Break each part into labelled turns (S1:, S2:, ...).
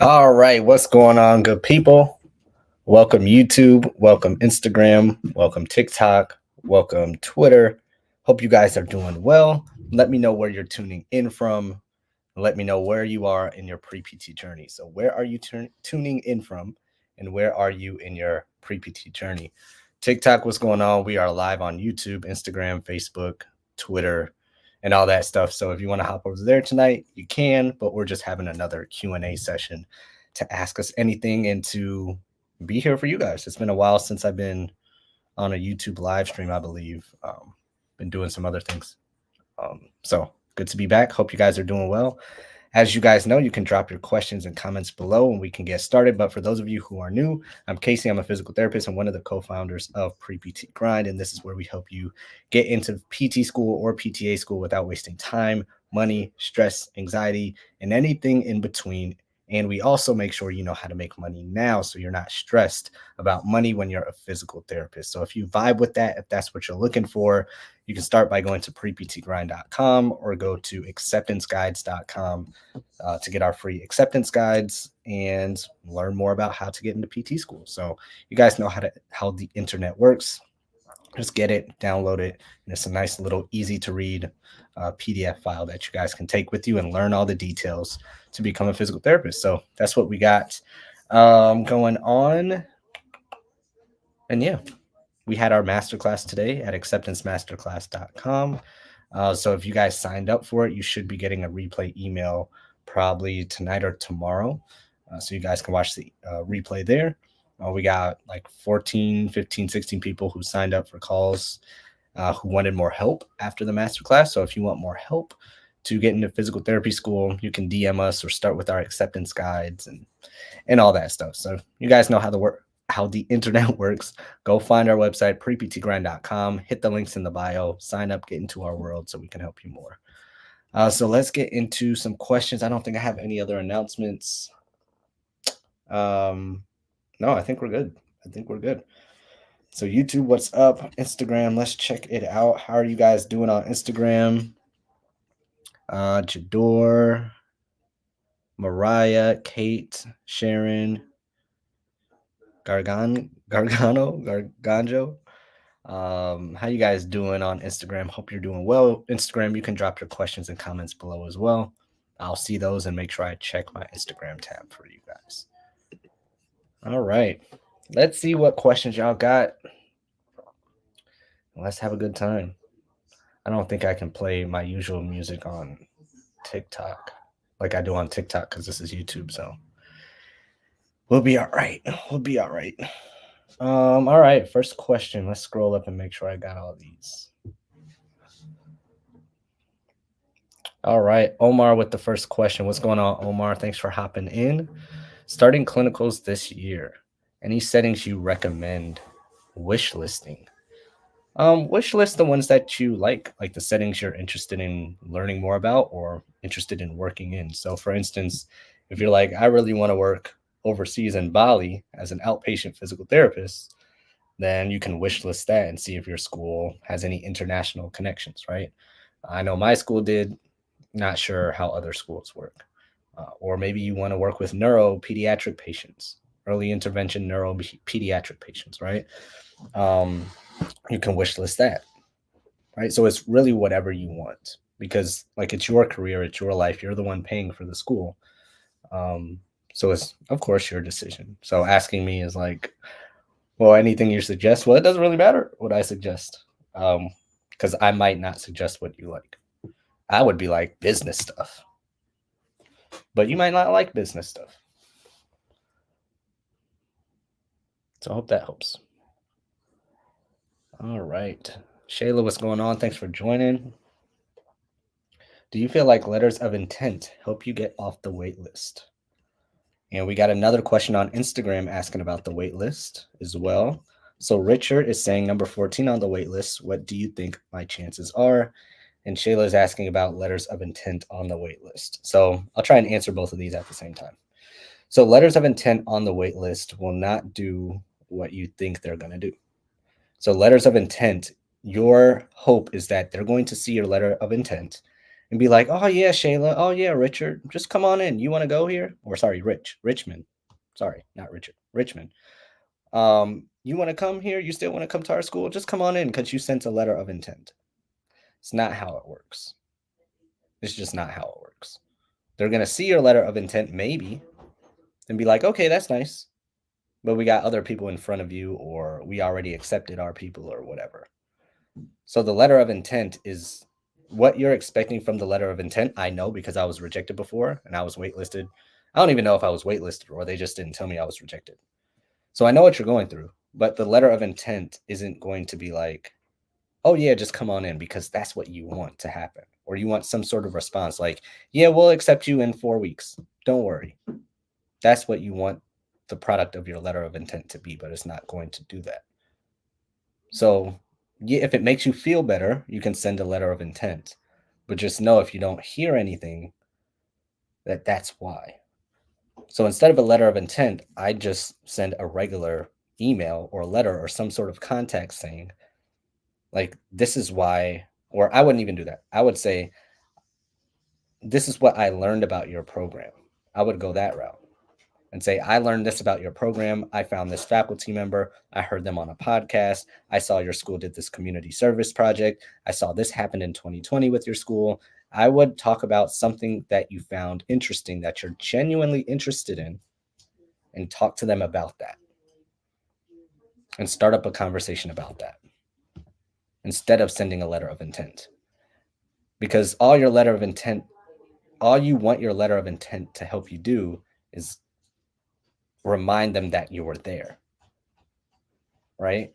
S1: All right, what's going on, good people? Welcome YouTube, welcome Instagram, welcome TikTok, welcome Twitter. Hope you guys are doing well. Let me know where you're tuning in from. Let me know where you are in your pre-PT journey. So, where are you tuning in from, and where are you in your pre-PT journey? TikTok, what's going on? We are live on YouTube, Instagram, Facebook, Twitter, and all that stuff. So if you want to hop over there tonight, you can, but we're just having another Q&A session to ask us anything and to be here for you guys. It's been a while since I've been on a YouTube live stream, I believe. Been doing some other things. So good to be back. Hope you guys are doing well. As you guys know, you can drop your questions and comments below and we can get started. But for those of you who are new, I'm Casey. I'm a physical therapist and one of the co-founders of Pre-PT Grind. And this is where we help you get into PT school or PTA school without wasting time, money, stress, anxiety, and anything in between. And we also make sure you know how to make money now so you're not stressed about money when you're a physical therapist. So if you vibe with that, if that's what you're looking for, you can start by going to preptgrind.com or go to acceptanceguides.com to get our free acceptance guides and learn more about how to get into PT school. So you guys know how the internet works. Just get it, download it, and it's a nice little easy to read PDF file that you guys can take with you and learn all the details to become a physical therapist. So that's what we got going on. And yeah, we had our masterclass today at acceptancemasterclass.com. So if you guys signed up for it, you should be getting a replay email probably tonight or tomorrow. So you guys can watch the replay there. We got like 14, 15, 16 people who signed up for calls who wanted more help after the masterclass. So if you want more help to get into physical therapy school, you can DM us or start with our acceptance guides and all that stuff. So you guys know how the internet works. Go find our website, preptgrind.com, hit the links in the bio, sign up, get into our world so we can help you more. So let's get into some questions. I don't think I have any other announcements. No, I think we're good. So YouTube, what's up? Instagram, let's check it out. How are you guys doing on Instagram? Jador, Mariah, Kate, Sharon, Garganjo. How you guys doing on Instagram? Hope you're doing well. Instagram, you can drop your questions and comments below as well. I'll see those and make sure I check my Instagram tab for you guys. All right. Let's see what questions y'all got. Let's have a good time. I don't think I can play my usual music on TikTok like I do on TikTok because this is YouTube. So we'll be all right. All right. First question. Let's scroll up and make sure I got all these. All right, Omar with the first question. What's going on, Omar? Thanks for hopping in. Starting clinicals this year. Any settings you recommend wish listing? Wish list the ones that you like the settings you're interested in learning more about or interested in working in. So for instance, if you're like, I really want to work overseas in Bali as an outpatient physical therapist, then you can wish list that and see if your school has any international connections, right? I know my school did. Not sure how other schools work. Or maybe you want to work with neuropediatric patients, early intervention neuropediatric patients, right? You can wish list that, right? So it's really whatever you want because like it's your career, it's your life. You're the one paying for the school. So it's of course your decision. So asking me is like, well, anything you suggest? Well, it doesn't really matter what I suggest because I might not suggest what you like. I would be like business stuff, but you might not like business stuff. So I hope that helps. All right. Shayla, what's going on? Thanks for joining. Do you feel like letters of intent help you get off the wait list? And we got another question on Instagram asking about the wait list as well. So Richard is saying number 14 on the wait list. What do you think my chances are? And Shayla is asking about letters of intent on the wait list. So I'll try and answer both of these at the same time. So letters of intent on the wait list will not do what you think they're going to do. So letters of intent, your hope is that they're going to see your letter of intent and be like, oh yeah, Shayla, oh yeah, Richard, just come on in. You want to go here? Or sorry, Richmond. Sorry, not Richard, Richmond. You want to come here? You still want to come to our school? Just come on in because you sent a letter of intent. It's not how it works. It's just not how it works. They're going to see your letter of intent maybe and be like, okay, that's nice. But we got other people in front of you, or we already accepted our people, or whatever. So the letter of intent is what you're expecting from the letter of intent. I know because I was rejected before and I was waitlisted. I don't even know if I was waitlisted or they just didn't tell me I was rejected. So I know what you're going through, but the letter of intent isn't going to be like, oh yeah, just come on in, because that's what you want to happen. Or you want some sort of response like, yeah, we'll accept you in 4 weeks. Don't worry. That's what you want the product of your letter of intent to be, but it's not going to do that. So yeah, if it makes you feel better, you can send a letter of intent, but just know if you don't hear anything, that's why. So instead of a letter of intent, I just send a regular email or letter or some sort of contact saying, like, this is why, or I wouldn't even do that. I would say, this is what I learned about your program. I would go that route and say, I learned this about your program. I found this faculty member. I heard them on a podcast. I saw your school did this community service project. I saw this happen in 2020 with your school. I would talk about something that you found interesting, that you're genuinely interested in, and talk to them about that and start up a conversation about that instead of sending a letter of intent. Because all you want your letter of intent to help you do is remind them that you were there, right?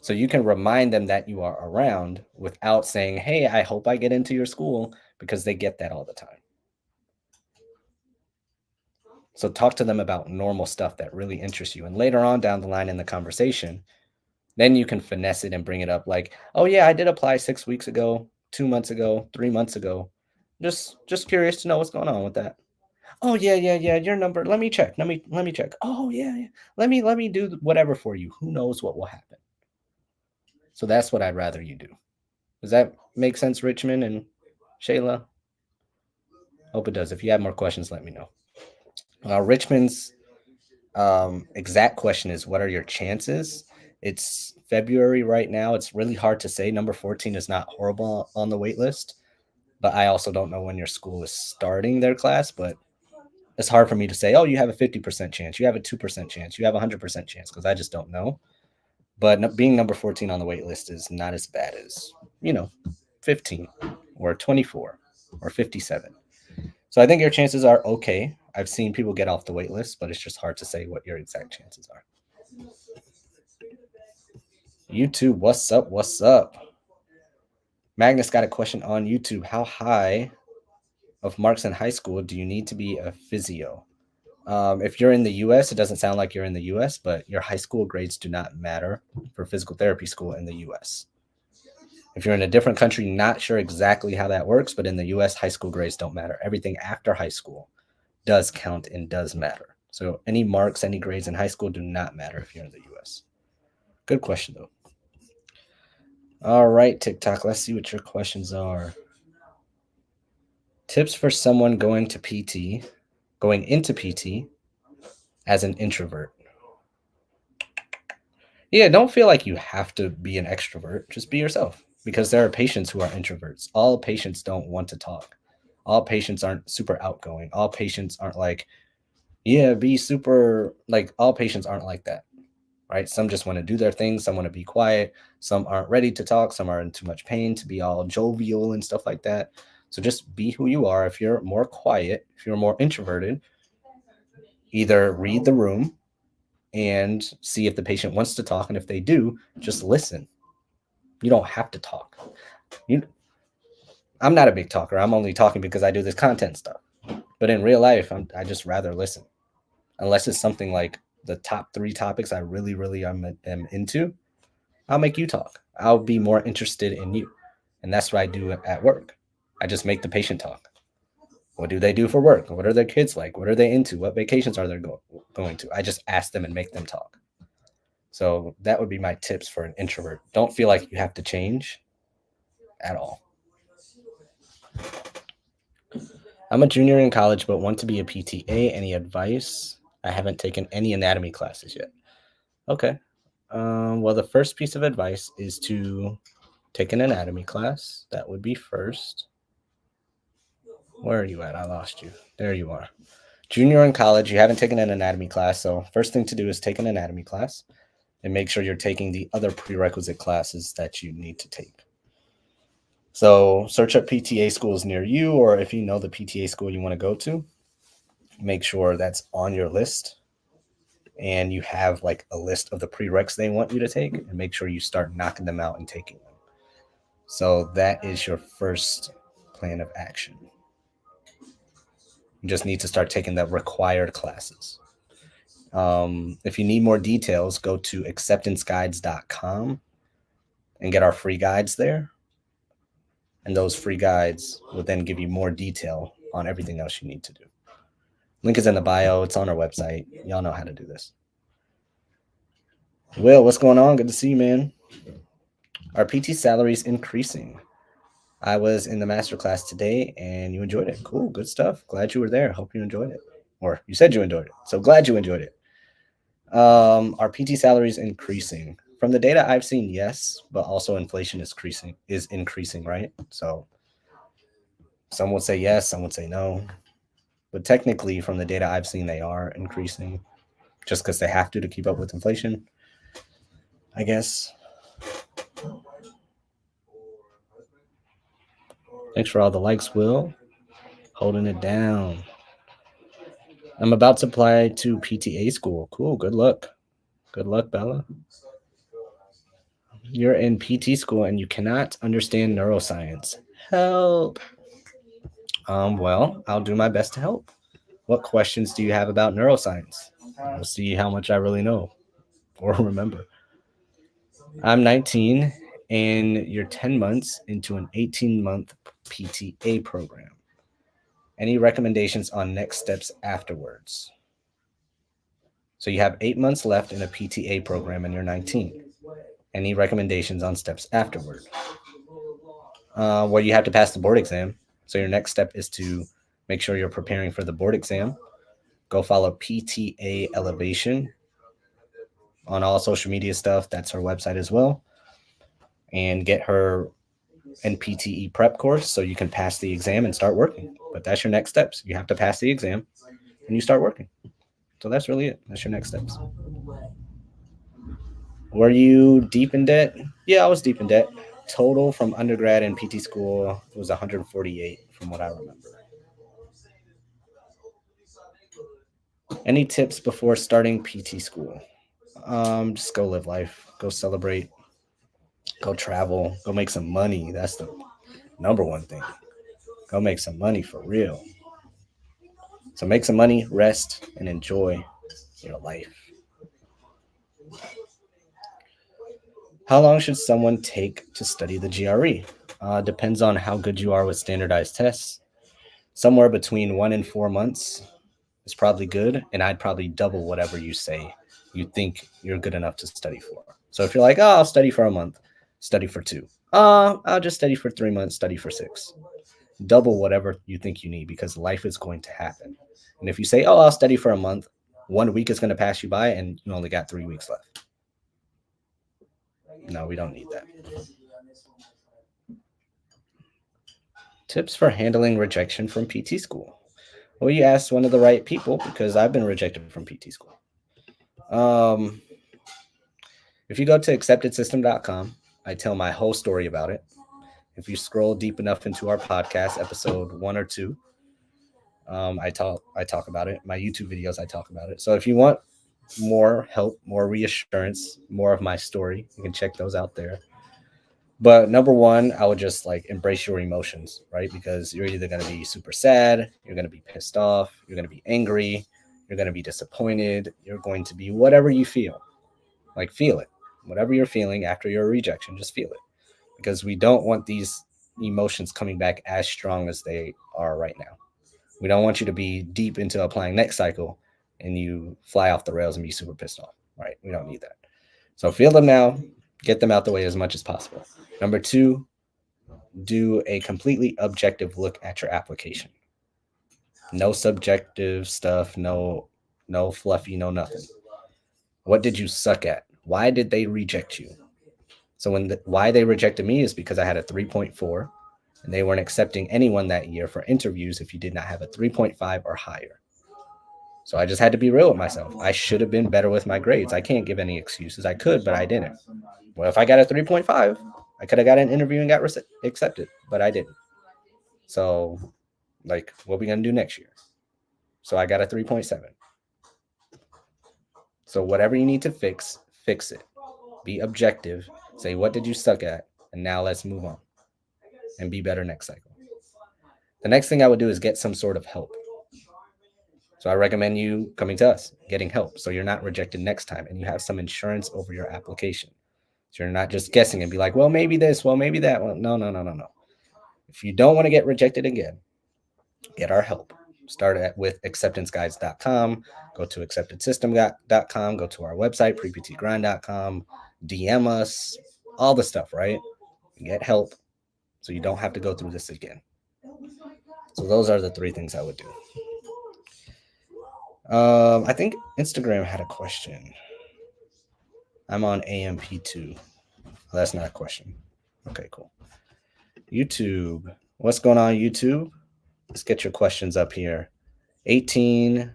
S1: So you can remind them that you are around without saying, hey, I hope I get into your school, because they get that all the time. So talk to them about normal stuff that really interests you. And later on down the line in the conversation, then you can finesse it and bring it up like, oh yeah, I did apply 6 weeks ago, 2 months ago, 3 months ago. Just curious to know what's going on with that. Oh yeah, your number. Let me check. Let me check. Oh yeah. Let me do whatever for you. Who knows what will happen? So that's what I'd rather you do. Does that make sense, Richmond and Shayla? Hope it does. If you have more questions, let me know. Richmond's exact question is, what are your chances? It's February right now. It's really hard to say. Number 14 is not horrible on the wait list, but I also don't know when your school is starting their class. But it's hard for me to say, oh, you have a 50% chance, you have a 2% chance, you have a 100% chance, because I just don't know. But being number 14 on the wait list is not as bad as, 15 or 24 or 57. So I think your chances are okay. I've seen people get off the wait list, but it's just hard to say what your exact chances are. YouTube, what's up? What's up? Magnus got a question on YouTube. How high of marks in high school do you need to be a physio? If you're in the US, it doesn't sound like you're in the US, but your high school grades do not matter for physical therapy school in the US. If you're in a different country, not sure exactly how that works, but in the US, high school grades don't matter. Everything after high school does count and does matter. So any marks, any grades in high school do not matter if you're in the US. Good question, though. All right, TikTok, let's see what your questions are. Tips for someone going into PT as an introvert. Yeah, don't feel like you have to be an extrovert. Just be yourself, because there are patients who are introverts. All patients don't want to talk. All patients aren't super outgoing. All patients aren't like, yeah, be super, like, all patients aren't like that, right? Some just want to do their thing. Some want to be quiet. Some aren't ready to talk. Some are in too much pain to be all jovial and stuff like that. So just be who you are. If you're more quiet, if you're more introverted, either read the room and see if the patient wants to talk. And if they do, just listen. You don't have to talk. I'm not a big talker. I'm only talking because I do this content stuff. But in real life, I just rather listen. Unless it's something like the top 3 topics I really, really am into, I'll make you talk. I'll be more interested in you. And that's what I do at work. I just make the patient talk. What do they do for work? What are their kids like? What are they into? What vacations are they going to? I just ask them and make them talk. So that would be my tips for an introvert. Don't feel like you have to change at all. I'm a junior in college, but want to be a PTA. Any advice? I haven't taken any anatomy classes yet. Okay. Well, the first piece of advice is to take an anatomy class. That would be first. Where are you at? I lost you. There you are. Junior in college, you haven't taken an anatomy class. So, first thing to do is take an anatomy class and make sure you're taking the other prerequisite classes that you need to take. So, search up PTA schools near you, or if you know the PTA school you want to go to, make sure that's on your list and you have like a list of the prereqs they want you to take, and make sure you start knocking them out and taking them. So that is your first plan of action. You just need to start taking the required classes. If you need more details, go to acceptanceguides.com and get our free guides there. And those free guides will then give you more detail on everything else you need to do. Link is in the bio. It's on our website. Y'all know how to do this. Will, what's going on? Good to see you, man. Our PT salary is increasing. I was in the masterclass today and you enjoyed it. Cool, good stuff. Glad you were there. Hope you enjoyed it. Or you said you enjoyed it. So glad you enjoyed it. Our PT salary is increasing. From the data I've seen, yes, but also inflation is increasing, right? So some would say yes, some would say no. But technically, from the data I've seen, they are increasing just because they have to keep up with inflation, I guess. Thanks for all the likes, Will. Holding it down. I'm about to apply to PTA school. Cool. Good luck. Good luck, Bella. You're in PT school and you cannot understand neuroscience. Help. Well, I'll do my best to help. What questions do you have about neuroscience? We'll see how much I really know or remember. I'm 19 and you're 10 months into an 18-month PTA program. Any recommendations on next steps afterwards? So you have 8 months left in a PTA program and you're 19. Any recommendations on steps afterward? Well, you have to pass the board exam. So your next step is to make sure you're preparing for the board exam. Go follow PTA Elevation on all social media stuff. That's her website as well. And get her NPTE prep course so you can pass the exam and start working. But that's your next steps. You have to pass the exam and you start working. So that's really it. That's your next steps. Were you deep in debt? Yeah, I was deep in debt. Total from undergrad and PT school was 148 from what I remember. Any tips before starting PT school? Just go live life. Go celebrate. Go travel. Go make some money. That's the number one thing. Go make some money for real. So make some money, rest, and enjoy your life. How long should someone take to study the GRE? Depends on how good you are with standardized tests. Somewhere between 1 and 4 months is probably good, and I'd probably double whatever you say you think you're good enough to study for. So if you're like, oh, I'll study for a month, study for 2. I'll just study for 3 months, study for 6. Double whatever you think you need because life is going to happen. And if you say, oh, I'll study for a month, 1 week is going to pass you by and you only got 3 weeks left. No, we don't need that. Tips for handling rejection from PT school. Well, you asked one of the right people because I've been rejected from PT school. If you go to acceptedsystem.com, I tell my whole story about it. If you scroll deep enough into our podcast, episode 1 or 2, I talk about it. My YouTube videos, I talk about it. So if you want more help, more reassurance, more of my story, you can check those out there. But number one, I would just like embrace your emotions, right? Because you're either going to be super sad, you're going to be pissed off, you're going to be angry, you're going to be disappointed, you're going to be whatever you feel. Like feel it. Whatever you're feeling after your rejection, just feel it. Because we don't want these emotions coming back as strong as they are right now. We don't want you to be deep into applying next cycle and you fly off the rails and be super pissed off, right? We don't need that. So feel them now, get them out the way as much as possible. Number 2, do a completely objective look at your application. No subjective stuff, no fluffy, no nothing. What did you suck at? Why did they reject you? So why they rejected me is because I had a 3.4 and they weren't accepting anyone that year for interviews if you did not have a 3.5 or higher. So I just had to be real with myself. I should have been better with my grades. I can't give any excuses. I could, but I didn't. Well, if I got a 3.5, I could have got an interview and got accepted, but I didn't. So, like, what are we going to do next year? So I got a 3.7. So whatever you need to fix it. Be objective. Say, what did you suck at? And now let's move on and be better next cycle. The next thing I would do is get some sort of help. So I recommend you coming to us, getting help, so you're not rejected next time and you have some insurance over your application. So you're not just guessing and be like, well, maybe this, well, maybe that. Well, no. If you don't want to get rejected again, get our help. Start with acceptanceguides.com, go to acceptedsystem.com, go to our website, preptgrind.com, DM us, all the stuff, right? Get help so you don't have to go through this again. So those are the 3 things I would do. I think Instagram had a question. I'm on AMP2. Well, that's not a question. Okay, cool. YouTube. What's going on, YouTube? Let's get your questions up here. 18.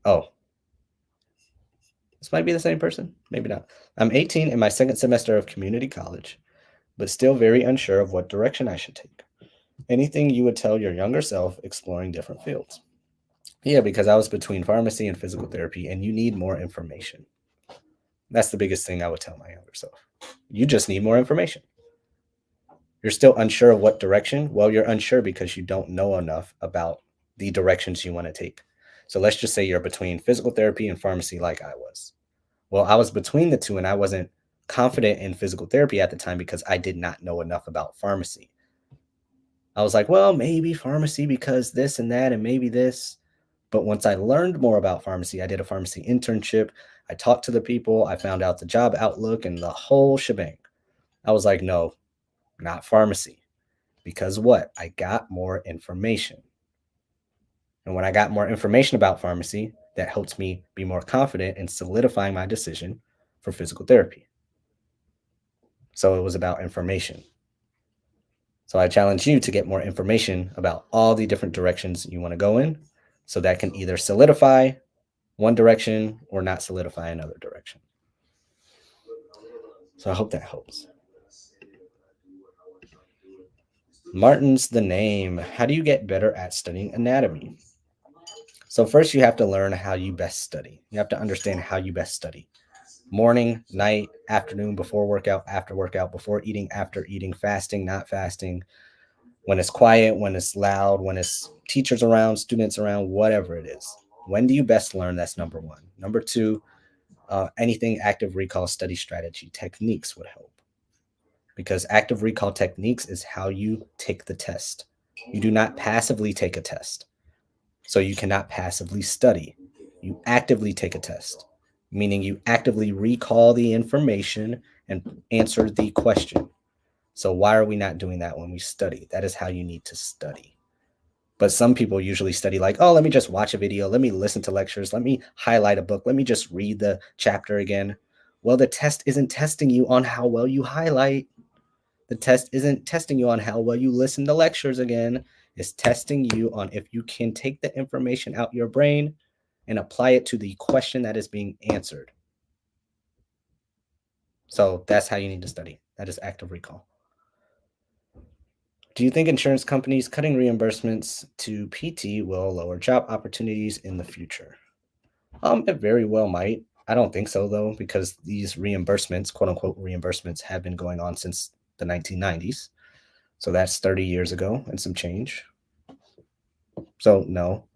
S1: Oh. This might be the same person. Maybe not. I'm 18 in my 2nd semester of community college, but still very unsure of what direction I should take. Anything you would tell your younger self exploring different fields? Yeah, because I was between pharmacy and physical therapy, and you need more information. That's the biggest thing I would tell my younger self. You just need more information. You're still unsure of what direction? Well, you're unsure because you don't know enough about the directions you want to take. So let's just say you're between physical therapy and pharmacy like I was. Well, I was between the two and I wasn't confident in physical therapy at the time because I did not know enough about pharmacy. I was like, well, maybe pharmacy because this and that and maybe this. But once I learned more about pharmacy, I did a pharmacy internship. I talked to the people. I found out the job outlook and the whole shebang. I was like, no, not pharmacy. Because what? I got more information. And when I got more information about pharmacy, that helped me be more confident in solidifying my decision for physical therapy. So it was about information. So I challenge you to get more information about all the different directions you want to go in, so that can either solidify one direction or not solidify another direction. So I hope that helps. Martin's the name. How do you get better at studying anatomy? So first you have to learn how you best study. You have to understand how you best study. Morning, night, afternoon, before workout, after workout, before eating, after eating, fasting, not fasting, when it's quiet, when it's loud, when it's teachers around, students around, whatever it is. When do you best learn? That's number 1. Number 2, anything active recall study strategy techniques would help. Because active recall techniques is how you take the test. You do not passively take a test. So you cannot passively study. You actively take a test, meaning you actively recall the information and answer the question. So why are we not doing that when we study? That is how you need to study. But some people usually study like, oh, let me just watch a video. Let me listen to lectures. Let me highlight a book. Let me just read the chapter again. Well, the test isn't testing you on how well you highlight. The test isn't testing you on how well you listen to lectures again. It's testing you on if you can take the information out your brain and apply it to the question that is being answered. So that's how you need to study. That is active recall. Do you think insurance companies cutting reimbursements to PT will lower job opportunities in the future? It very well might. I don't think so, though, because these reimbursements, quote unquote reimbursements, have been going on since the 1990s. So that's 30 years ago and some change. So no.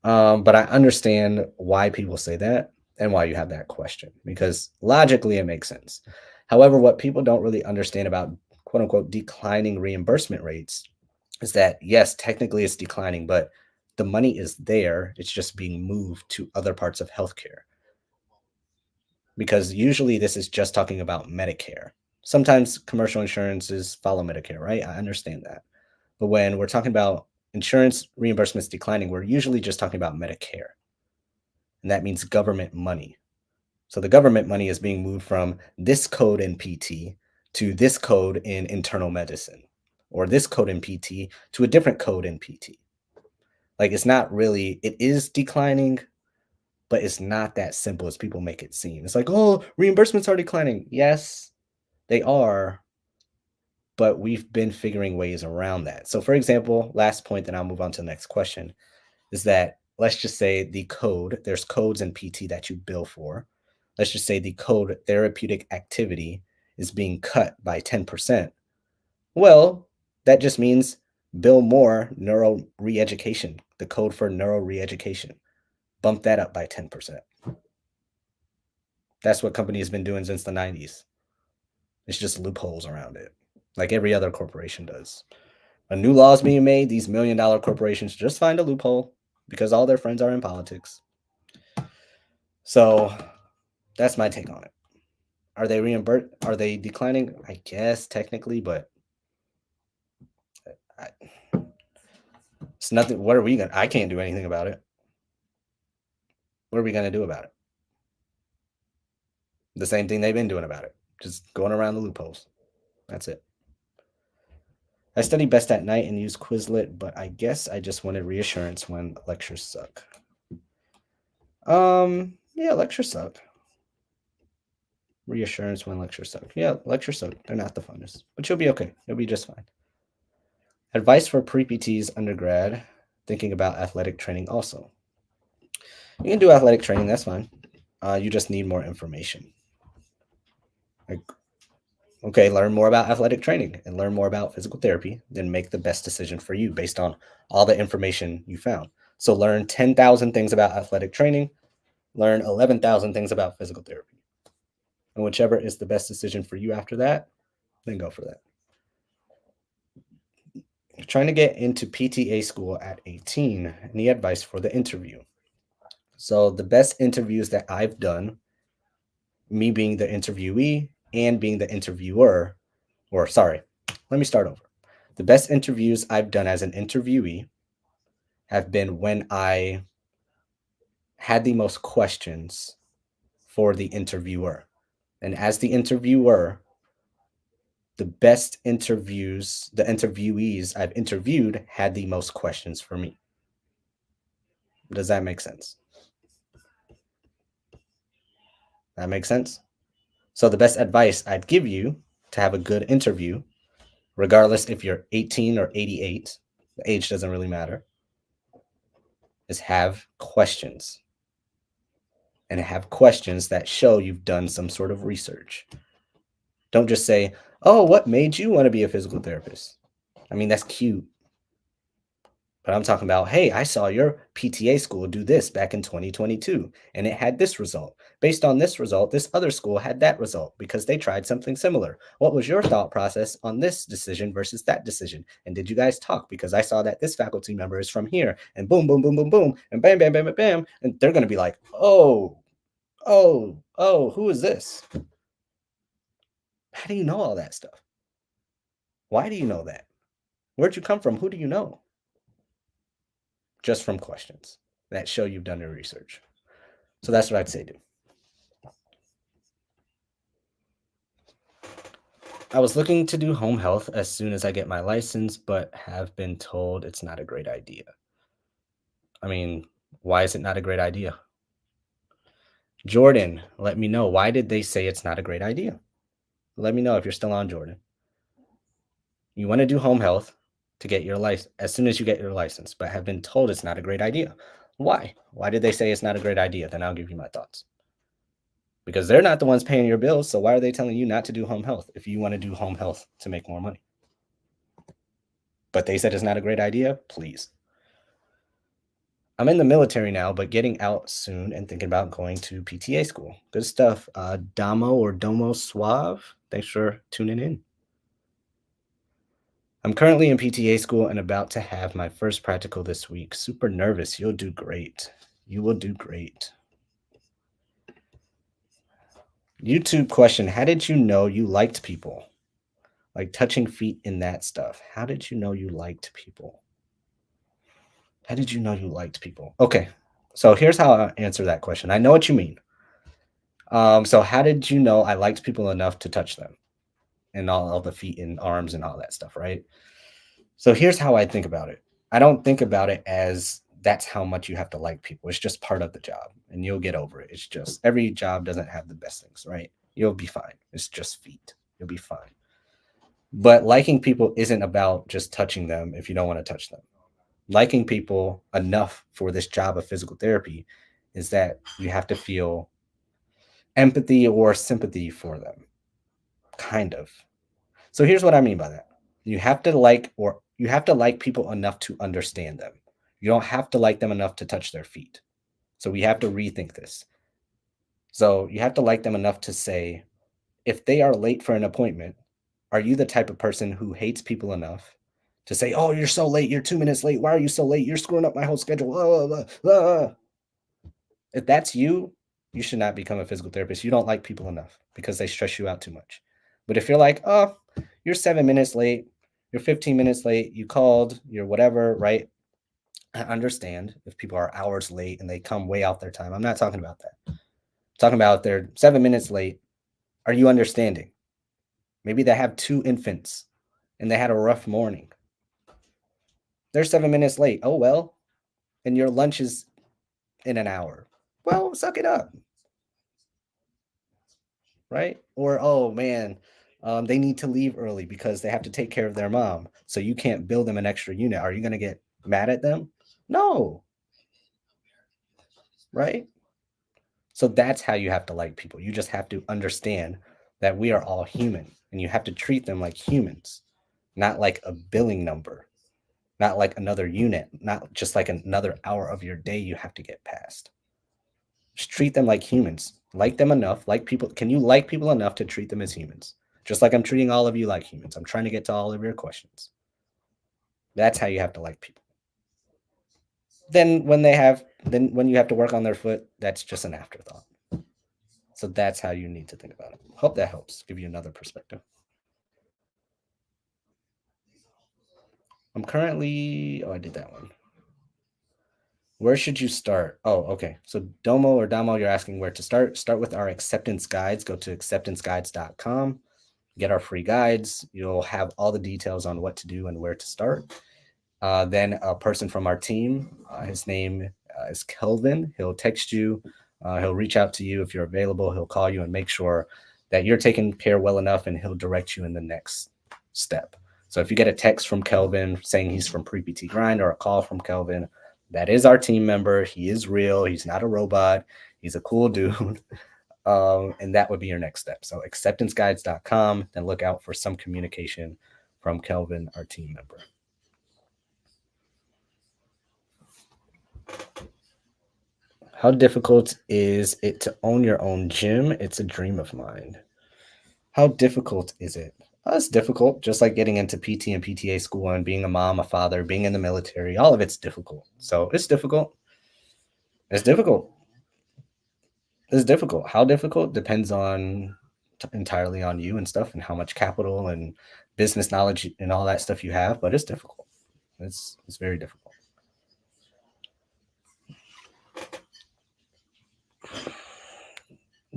S1: But I understand why people say that and why you have that question, because logically it makes sense. However, what people don't really understand about quote unquote declining reimbursement rates is that, yes, technically it's declining, but the money is there. It's just being moved to other parts of healthcare. Because usually this is just talking about Medicare. sometimes commercial insurances follow Medicare, right? I understand that. But when we're talking about insurance reimbursements declining, we're usually just talking about Medicare. And that means government money. So the government money is being moved from this code in PT to this code in internal medicine, or this code in PT to a different code in PT. Like, it's not really, it is declining, but it's not that simple as people make it seem. It's like, oh, reimbursements are declining. Yes, they are, but we've been figuring ways around that. So, for example, last point, then I'll move on to the next question, is that let's just say the code, there's codes in PT that you bill for. Let's just say the code therapeutic activity is being cut by 10%. Well, that just means bill more neuro re-education, the code for neuro re-education. Bump that up by 10%. That's what company has been doing since the 90s. It's just loopholes around it, like every other corporation does. A new law is being made, these $1 million corporations just find a loophole because all their friends are in politics. So that's my take on it. Are they reimbursed? Are they declining? I guess technically, but it's nothing. What are we gonna? I can't do anything about it. What are we gonna do about it? The same thing they've been doing about it, just going around the loopholes. That's it. I study best at night and use Quizlet, but I guess I just wanted reassurance when lectures suck. Yeah, lectures suck. Reassurance when lectures suck. Yeah, lectures suck. They're not the funnest, but you'll be okay. You'll be just fine. Advice for pre-PTs undergrad thinking about athletic training also. You can do athletic training, that's fine. You just need more information. Like, okay, learn more about athletic training and learn more about physical therapy, then make the best decision for you based on all the information you found. So learn 10,000 things about athletic training, learn 11,000 things about physical therapy. And whichever is the best decision for you after that, then go for that. Trying to get into PTA school at 18. Any advice for the interview? So the best interviews that I've done, me being the interviewee and being the interviewer, or sorry, let me start over. The best interviews I've done as an interviewee have been when I had the most questions for the interviewer. And as the interviewer, the best interviews, the interviewees I've interviewed had the most questions for me. Does that make sense? That makes sense? So the best advice I'd give you to have a good interview, regardless if you're 18 or 88, the age doesn't really matter, is have questions. And have questions that show you've done some sort of research. Don't just say, oh, what made you want to be a physical therapist? I mean, that's cute. But I'm talking about, hey, I saw your PTA school do this back in 2022, and it had this result. Based on this result, this other school had that result because they tried something similar. What was your thought process on this decision versus that decision? And did you guys talk? Because I saw that this faculty member is from here, and boom, boom, boom, boom, boom, and bam, bam, bam, bam, bam. And they're going to be like, oh, who is this? How do you know all that stuff? Why do you know that? Where'd you come from? Who do you know? Just from questions that show you've done your research. So that's what I'd say do. I was looking to do home health as soon as I get my license, but have been told it's not a great idea. I mean, why is it not a great idea? Jordan, let me know. Why did they say it's not a great idea? Let me know if you're still on, Jordan. You want to do home health to get your license as soon as you get your license, but have been told it's not a great idea. Why? Why did they say it's not a great idea? Then I'll give you my thoughts. Because they're not the ones paying your bills, so why are they telling you not to do home health if you want to do home health to make more money? But they said it's not a great idea? Please. I'm in the military now, but getting out soon and thinking about going to PTA school. Good stuff. Damo or Domo Suave, thanks for tuning in. I'm currently in PTA school and about to have my first practical this week. Super nervous. You'll do great. You will do great. YouTube question: how did you know you liked people? Like touching feet in that stuff. How did you know you liked people? How did you know you liked people? Okay, so here's how I answer that question. I know what you mean. So how did you know I liked people enough to touch them and all the feet and arms and all that stuff, right? So here's how I think about it. I don't think about it as that's how much you have to like people. It's just part of the job and you'll get over it. It's just every job doesn't have the best things, right? You'll be fine. It's just feet. You'll be fine. But liking people isn't about just touching them if you don't want to touch them. Liking people enough for this job of physical therapy is that you have to feel empathy or sympathy for them, kind of. So here's what I mean by that. You have to like people enough to understand them. You don't have to like them enough to touch their feet. So we have to rethink this. So you have to like them enough to say, if they are late for an appointment, are you the type of person who hates people enough to say, "Oh, you're so late. You're 2 minutes late. Why are you so late? You're screwing up my whole schedule." Blah, blah, blah. If that's you, you should not become a physical therapist. You don't like people enough because they stress you out too much. But if you're like, "Oh, you're 7 minutes late. You're 15 minutes late. You called. You're whatever," right? I understand if people are hours late and they come way out their time. I'm not talking about that. I'm talking about they're 7 minutes late. Are you understanding? Maybe they have 2 infants and they had a rough morning. They're 7 minutes late. Oh, well. And your lunch is in an hour. Well, suck it up. Right? Or, oh, man, they need to leave early because they have to take care of their mom. So you can't build them an extra unit. Are you going to get mad at them? No. Right? So that's how you have to like people. You just have to understand that we are all human and you have to treat them like humans, not like a billing number, not like another unit, not just like another hour of your day you have to get past. Just treat them like humans. Like them enough, like people. Can you like people enough to treat them as humans? Just like I'm treating all of you like humans. I'm trying to get to all of your questions. That's how you have to like people. Then when you have to work on their foot, that's just an afterthought. So that's how you need to think about it. Hope that helps give you another perspective. I'm currently, oh, I did that one. Where should you start? Oh, okay. So Domo or Damo, you're asking where to start. Start with our acceptance guides. Go to acceptanceguides.com. Get our free guides. You'll have all the details on what to do and where to start. Then a person from our team, his name is Kelvin. He'll text you. He'll reach out to you if you're available. He'll call you and make sure that you're taken care well enough, and he'll direct you in the next step. So if you get a text from Kelvin saying he's from Pre-PT Grind or a call from Kelvin, that is our team member. He is real. He's not a robot. He's a cool dude. And that would be your next step. So acceptanceguides.com, then look out for some communication from Kelvin, our team member. How difficult is it to own your own gym? It's a dream of mine. How difficult is it? It's difficult, just like getting into PT and PTA school and being a mom, a father, being in the military. All of it's difficult. So it's difficult. It's difficult. It's difficult. How difficult depends on entirely on you and stuff, and how much capital and business knowledge and all that stuff you have. But it's difficult. It's very difficult.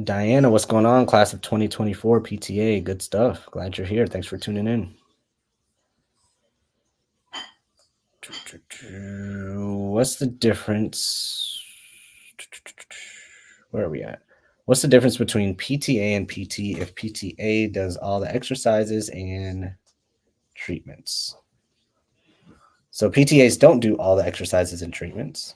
S1: Diana, what's going on? Class of 2024 PTA. Good stuff. Glad you're here. Thanks for tuning in. What's the difference? Where are we at? What's the difference between PTA and PT if PTA does all the exercises and treatments? So PTAs don't do all the exercises and treatments.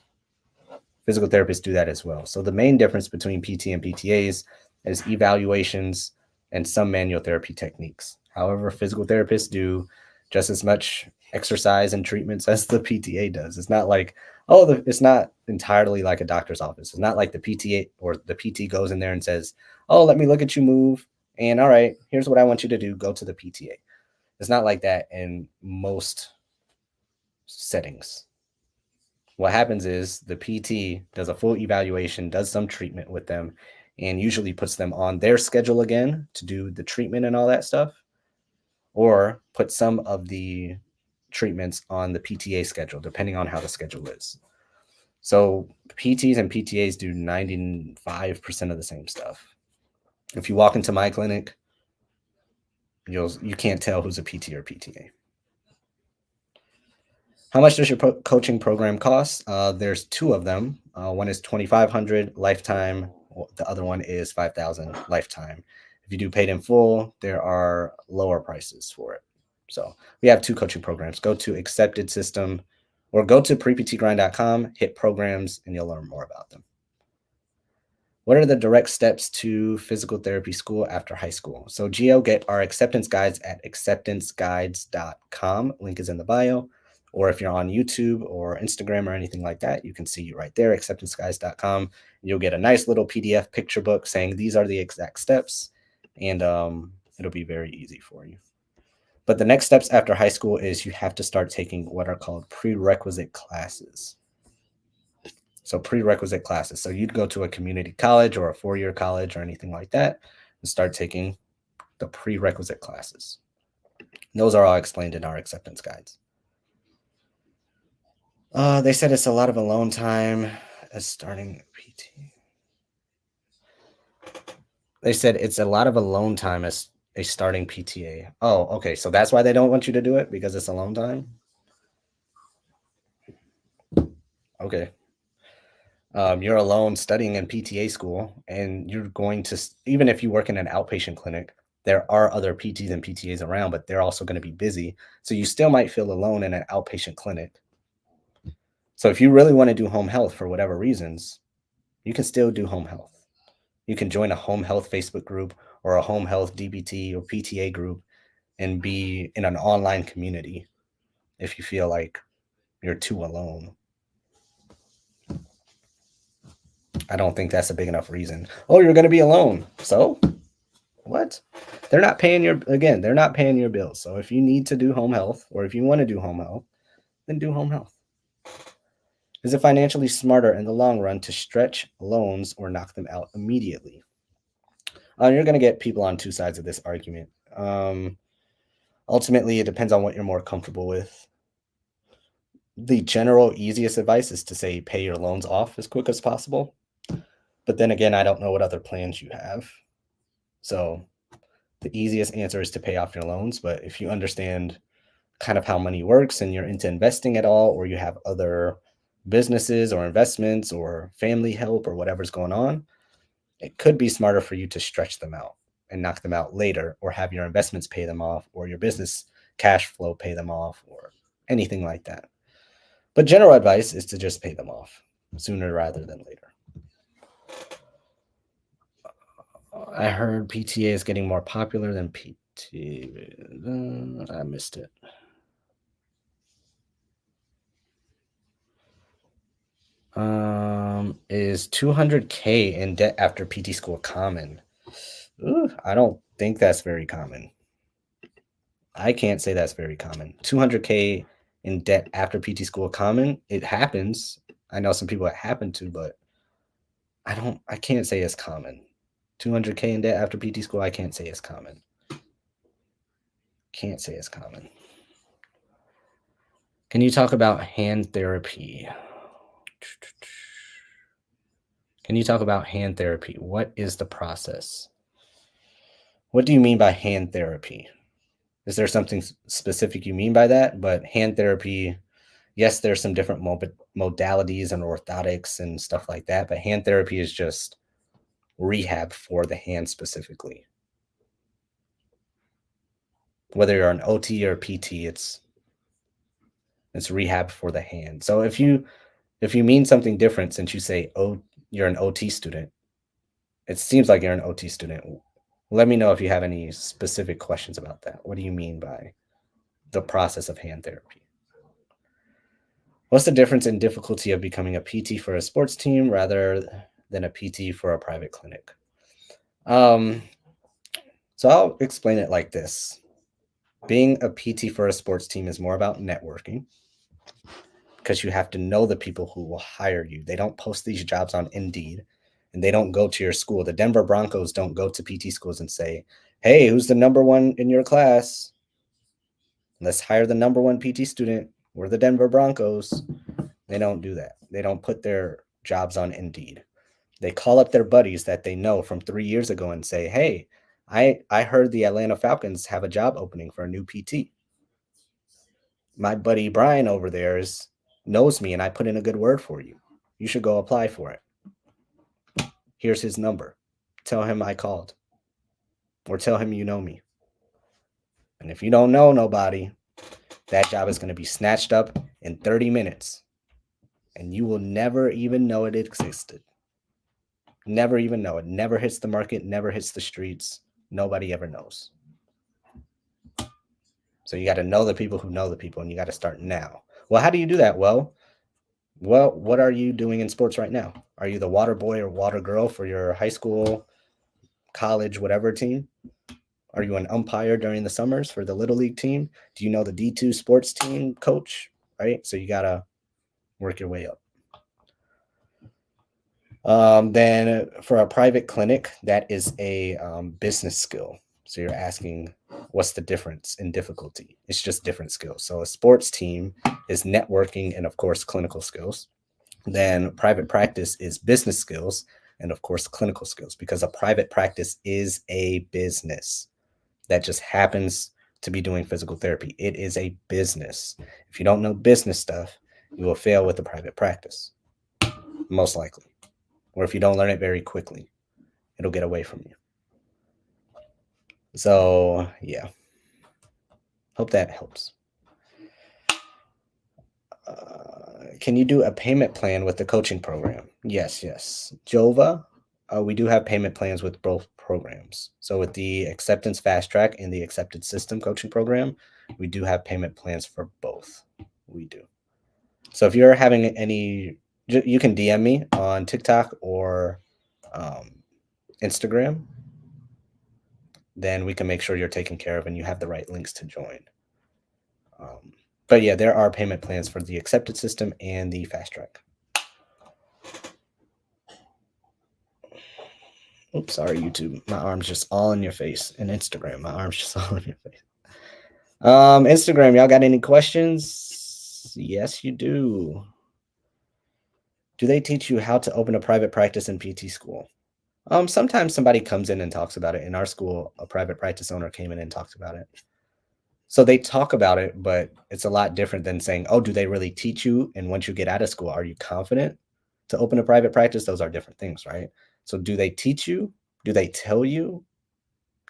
S1: Physical therapists do that as well. So the main difference between PT and PTAs is evaluations and some manual therapy techniques. However, physical therapists do just as much exercise and treatments as the PTA does. It's not like, it's not entirely like a doctor's office. It's not like the PTA or the PT goes in there and says, "Oh, let me look at you move. And all right, here's what I want you to do. Go to the PTA." It's not like that in most settings. What happens is the PT does a full evaluation, does some treatment with them, and usually puts them on their schedule again to do the treatment and all that stuff, or put some of the treatments on the PTA schedule, depending on how the schedule is. So PTs and PTAs do 95% of the same stuff. If you walk into my clinic, you can't tell who's a PT or PTA. How much does your coaching program cost? There's two of them. One is $2,500 lifetime. The other one is $5,000 lifetime. If you do paid in full, there are lower prices for it. So we have two coaching programs. Go to Accepted System or go to preptgrind.com, hit programs, and you'll learn more about them. What are the direct steps to physical therapy school after high school? So Geo, get our acceptance guides at acceptanceguides.com. Link is in the bio. Or if you're on YouTube or Instagram or anything like that, you can see right there, acceptanceguides.com. You'll get a nice little PDF picture book saying these are the exact steps, and it'll be very easy for you. But the next steps after high school is you have to start taking what are called prerequisite classes. So prerequisite classes. So you'd go to a community college or a four-year college or anything like that and start taking the prerequisite classes. Those are all explained in our acceptance guides. They said it's a lot of alone time as starting PT. They said it's a lot of alone time as a starting PTA. Oh, okay. So that's why they don't want you to do it, because it's alone time? Okay. You're alone studying in PTA school, and you're going to, even if you work in an outpatient clinic, there are other PTs and PTAs around, but they're also going to be busy. So you still might feel alone in an outpatient clinic. So if you really want to do home health for whatever reasons, you can still do home health. You can join a home health Facebook group or a home health DBT or PTA group and be in an online community if you feel like you're too alone. I don't think that's a big enough reason. Oh, you're going to be alone. So what? They're not paying your bills. So if you need to do home health, or if you want to do home health, then do home health. Is it financially smarter in the long run to stretch loans or knock them out immediately? You're going to get people on two sides of this argument. Ultimately, it depends on what you're more comfortable with. The general easiest advice is to say pay your loans off as quick as possible. But then again, I don't know what other plans you have. So the easiest answer is to pay off your loans. But if you understand kind of how money works and you're into investing at all, or you have other businesses or investments or family help or whatever's going on, it could be smarter for you to stretch them out and knock them out later, or have your investments pay them off, or your business cash flow pay them off, or anything like that. But general advice is to just pay them off sooner rather than later. I heard PTA is getting more popular than PT. I missed it. Is $200K in debt after PT school common? I don't think that's very common. I can't say that's very common. $200K in debt after PT school common? It happens. I know some people it happened to, but I can't say it's common. $200K in debt after PT school, I can't say it's common. Can't say it's common. Can you talk about hand therapy? Can you talk about hand therapy? What is the process? What do you mean by hand therapy? Is there something specific you mean by that? But hand therapy, yes, there's some different modalities and orthotics and stuff like that, but hand therapy is just rehab for the hand specifically. Whether you're an OT or PT, it's rehab for the hand. So if you mean something different, since you say, oh, you're an OT student, it seems like you're an OT student. Let me know if you have any specific questions about that. What do you mean by the process of hand therapy? What's the difference in difficulty of becoming a PT for a sports team rather than a PT for a private clinic? So I'll explain it like this. Being a PT for a sports team is more about networking, because you have to know the people who will hire you. They don't post these jobs on Indeed. and they don't go to your school. The Denver Broncos don't go to PT schools and say, hey, who's the number one in your class? Let's hire the number one PT student. We're the Denver Broncos. They don't do that. They don't put their jobs on Indeed. They call up their buddies that they know from 3 years ago and say, hey, I heard the Atlanta Falcons have a job opening for a new PT. My buddy Brian over there knows me and I put in a good word for you. You should go apply for it. Here's his number. Tell him I called. Or tell him you know me. And if you don't know nobody, that job is going to be snatched up in 30 minutes. And you will never even know it existed. Never even know it. Never hits the market, never hits the streets. Nobody ever knows. So you got to know the people who know the people, and you got to start now. Well, how do you do that? Well, what are you doing in sports right now? Are you the water boy or water girl for your high school, college, whatever team? Are you an umpire during the summers for the Little League team? Do you know the D2 sports team coach? Right? So you got to work your way up. Then for a private clinic, that is a business skill. So you're asking, what's the difference in difficulty? It's just different skills. So a sports team is networking and, of course, clinical skills. Then private practice is business skills and, of course, clinical skills, because a private practice is a business that just happens to be doing physical therapy. It is a business. If you don't know business stuff, you will fail with the private practice, most likely. Or if you don't learn it very quickly, it'll get away from you. So, yeah. Hope that helps. Can you do a payment plan with the coaching program? Yes. Jova, we do have payment plans with both programs. So with the Acceptance Fast Track and the Accepted System coaching program, we do have payment plans for both. We do. So if you're having any, you can DM me on TikTok or Instagram. Then we can make sure you're taken care of and you have the right links to join. But yeah, there are payment plans for the Accepted System and the Fast Track. Oops, sorry, YouTube. My arm's just all in your face. And Instagram, my arm's just all in your face. Instagram, y'all got any questions? Yes, you do. Do they teach you how to open a private practice in PT school? Sometimes somebody comes in and talks about it. In our school, a private practice owner came in and talked about it. So they talk about it, but it's a lot different than saying, oh, do they really teach you? And once you get out of school, are you confident to open a private practice? Those are different things, right? So do they teach you? Do they tell you?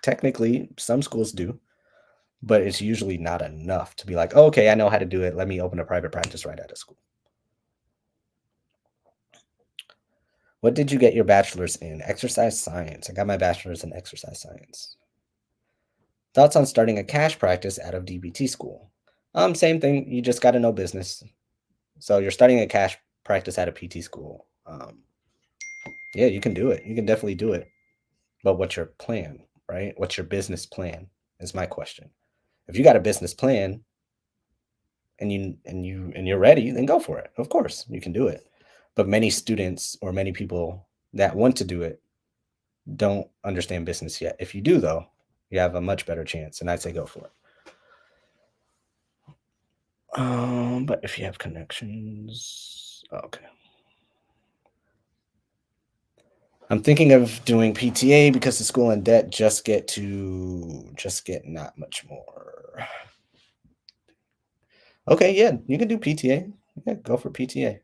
S1: Technically, some schools do, but it's usually not enough to be like, oh, okay, I know how to do it. Let me open a private practice right out of school. What did you get your bachelor's in? Exercise science. I got my bachelor's in exercise science. Thoughts on starting a cash practice out of DBT school? Same thing. You just got to know business. So you're starting a cash practice out of PT school. Yeah, you can do it. You can definitely do it. But what's your plan, right? What's your business plan is my question. If you got a business plan and you're ready, then go for it. Of course, you can do it. But many students or many people that want to do it don't understand business yet. If you do, though, you have a much better chance, and I'd say go for it. But if you have connections, okay. I'm thinking of doing PTA because the school in debt just get not much more. Okay, yeah, you can do PTA. Yeah, go for PTA.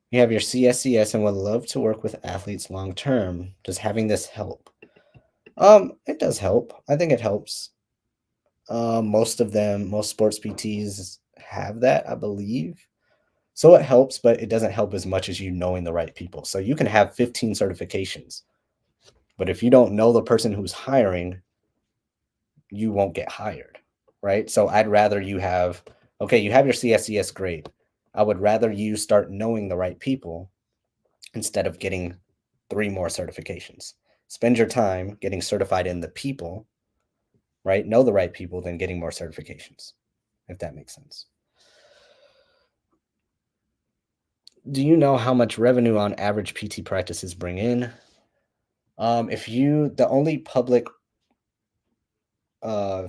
S1: You have your CSCS and would love to work with athletes long term. Does having this help? It does help. I think it helps. Most sports PTs have that, I believe. So it helps, but it doesn't help as much as you knowing the right people. So you can have 15 certifications, but if you don't know the person who's hiring, you won't get hired, right? So I'd rather you have, okay, you have your CSCS, great. I would rather you start knowing the right people instead of getting 3 more certifications. spend your time getting certified in the people, right? Know the right people, than getting more certifications, if that makes sense. Do you know how much revenue on average PT practices bring in? The only public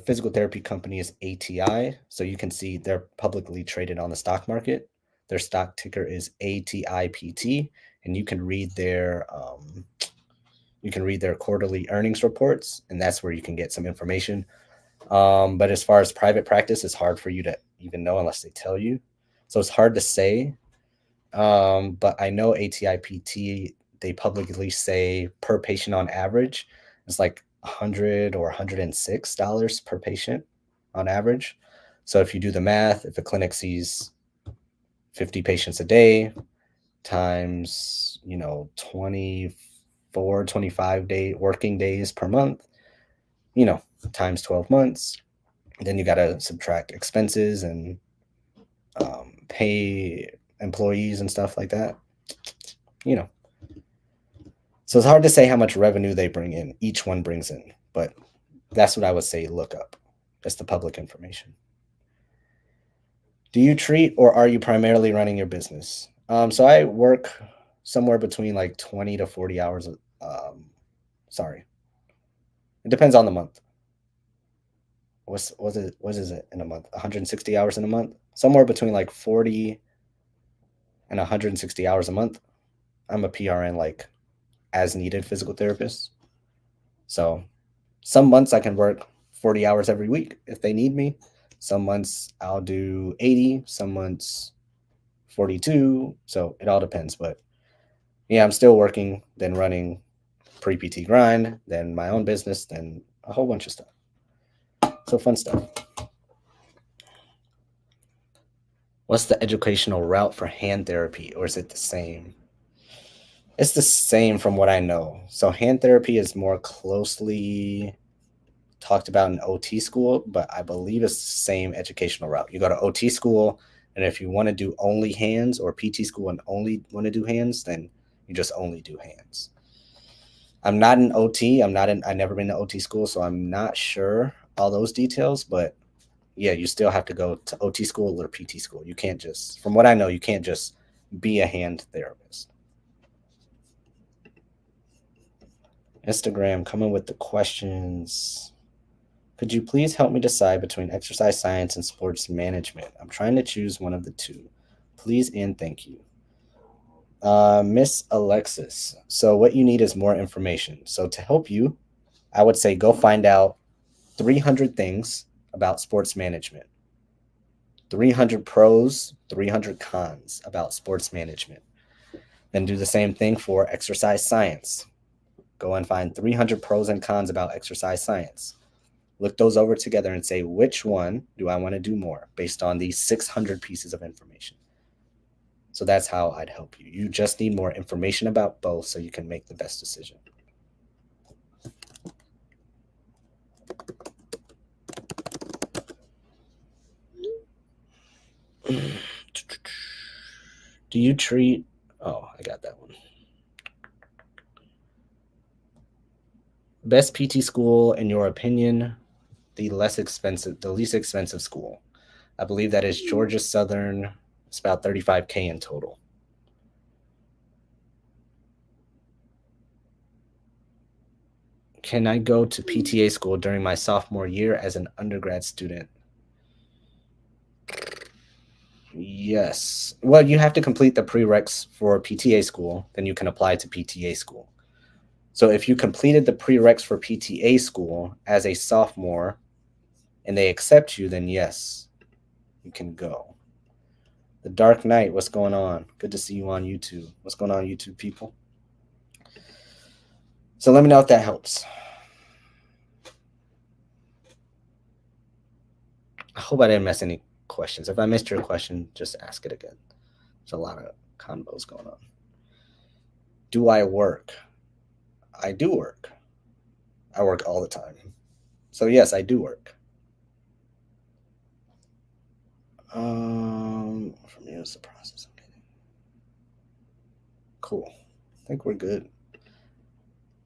S1: physical therapy company is ATI, so you can see they're publicly traded on the stock market. Their stock ticker is ATIPT, and you can read their quarterly earnings reports, and that's where you can get some information. But as far as private practice, it's hard for you to even know unless they tell you. So it's hard to say. But I know ATIPT, they publicly say per patient on average, it's like $100 or $106 per patient on average. So if you do the math, if a clinic sees 50 patients a day times, 24, 25 working days per month, times 12 months, then you got to subtract expenses and pay employees and stuff like that. So it's hard to say how much revenue each one brings in, but that's what I would say look up. That's the public information. Do you treat, or are you primarily running your business? So I work somewhere between like 20 to 40 hours. Sorry. It depends on the month. What is it in a month? 160 hours in a month? Somewhere between like 40 and 160 hours a month. I'm a PRN, like as needed physical therapist. So some months I can work 40 hours every week if they need me. Some months I'll do 80, some months 42. So it all depends. But yeah, I'm still working, then running pre-PT grind, then my own business, then a whole bunch of stuff. So fun stuff. What's the educational route for hand therapy, or is it the same? It's the same from what I know. So hand therapy is more closely talked about in OT school, but I believe it's the same educational route. You go to OT school, and if you want to do only hands, or PT school and only want to do hands, then you just only do hands. I'm not in OT. I've never been to OT school, so I'm not sure all those details, but yeah, you still have to go to OT school or PT school. You can't just, from what I know, you can't just be a hand therapist. Instagram coming with the questions. Could you please help me decide between exercise science and sports management? I'm trying to choose one of the two. Please and thank you. Miss Alexis. So what you need is more information. So to help you, I would say go find out 300 things about sports management. 300 pros, 300 cons about sports management. Then do the same thing for exercise science. Go and find 300 pros and cons about exercise science. Look those over together and say, which one do I want to do more based on these 600 pieces of information? So that's how I'd help you. You just need more information about both so you can make the best decision. Do you treat... Oh, I got that one. Best PT school, in your opinion, the least expensive school. I believe that is Georgia Southern. It's about $35K in total. Can I go to PTA school during my sophomore year as an undergrad student? Yes. Well, you have to complete the prereqs for PTA school, then you can apply to PTA school. So if you completed the prereqs for PTA school as a sophomore and they accept you, then yes, you can go. The Dark Knight, what's going on? Good to see you on YouTube. What's going on, YouTube people? So let me know if that helps. I hope I didn't miss any questions. If I missed your question, just ask it again. There's a lot of combos going on. Do I work? I do work. I work all the time. So yes, I do work. For me, it's the process. Okay. Cool. I think we're good.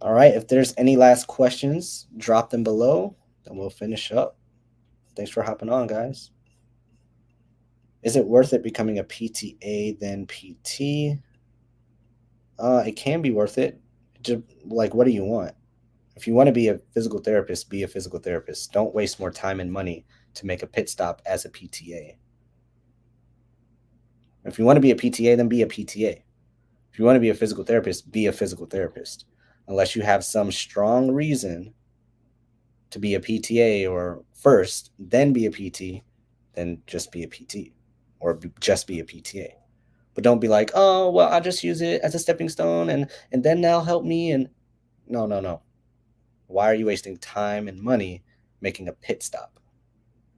S1: All right. If there's any last questions, drop them below, and we'll finish up. Thanks for hopping on, guys. Is it worth it becoming a PTA than PT? It can be worth it. Just, like, what do you want? If you want to be a physical therapist, be a physical therapist. Don't waste more time and money to make a pit stop as a PTA. If you want to be a PTA, then be a PTA. If you want to be a physical therapist, be a physical therapist. Unless you have some strong reason to be a PTA or first, then be a PT, then just be a PT or just be a PTA. But don't be like, oh, well, I'll just use it as a stepping stone and then they'll help me. And no. Why are you wasting time and money making a pit stop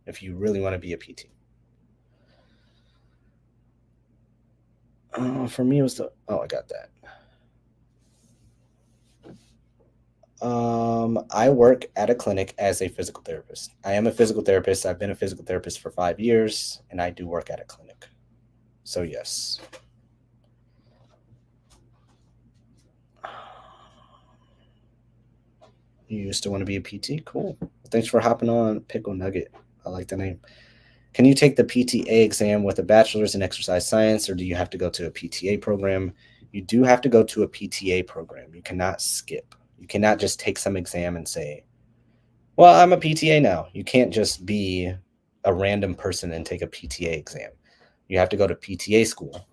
S1: if you really want to be a PT? For me, it was I got that. I work at a clinic as a physical therapist. I am a physical therapist. I've been a physical therapist for 5 years, and I do work at a clinic. So yes. You used to want to be a PT? Cool. Thanks for hopping on, Pickle Nugget. I like the name. Can you take the PTA exam with a bachelor's in exercise science, or do you have to go to a PTA program? You do have to go to a PTA program. You cannot skip. You cannot just take some exam and say, well, I'm a PTA now. You can't just be a random person and take a PTA exam. You have to go to PTA school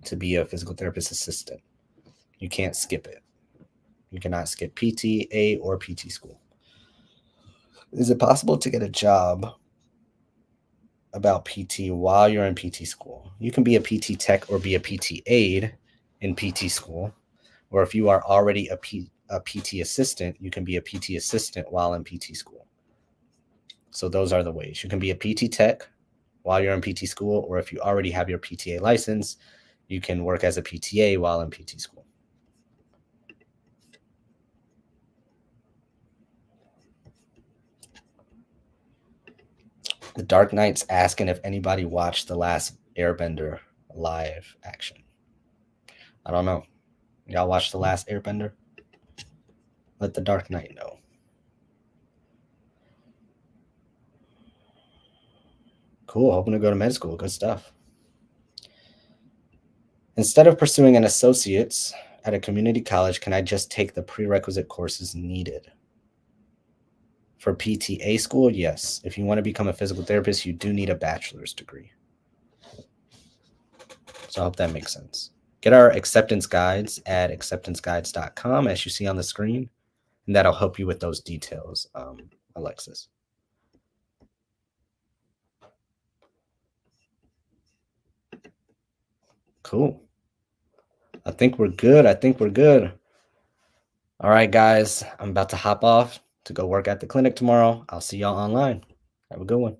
S1: to be a physical therapist assistant. You can't skip it. You cannot skip PTA or PT school. Is it possible to get a job about PT while you're in PT school? You can be a PT tech or be a PT aide in PT school. Or if you are already a PT assistant, you can be a PT assistant while in PT school. So those are the ways. You can be a PT tech while you're in PT school, or if you already have your PTA license, you can work as a PTA while in PT school. The Dark Knight's asking if anybody watched the last Airbender live action. I don't know. Y'all watched the last Airbender? Let the Dark Knight know. Cool. Hoping to go to med school. Good stuff. Instead of pursuing an associate's at a community college, can I just take the prerequisite courses needed? For PTA school, yes. If you want to become a physical therapist, you do need a bachelor's degree. So I hope that makes sense. Get our acceptance guides at acceptanceguides.com, as you see on the screen, and that'll help you with those details, Alexis. Cool. I think we're good. All right, guys, I'm about to hop off to go work at the clinic tomorrow. I'll see y'all online. Have a good one.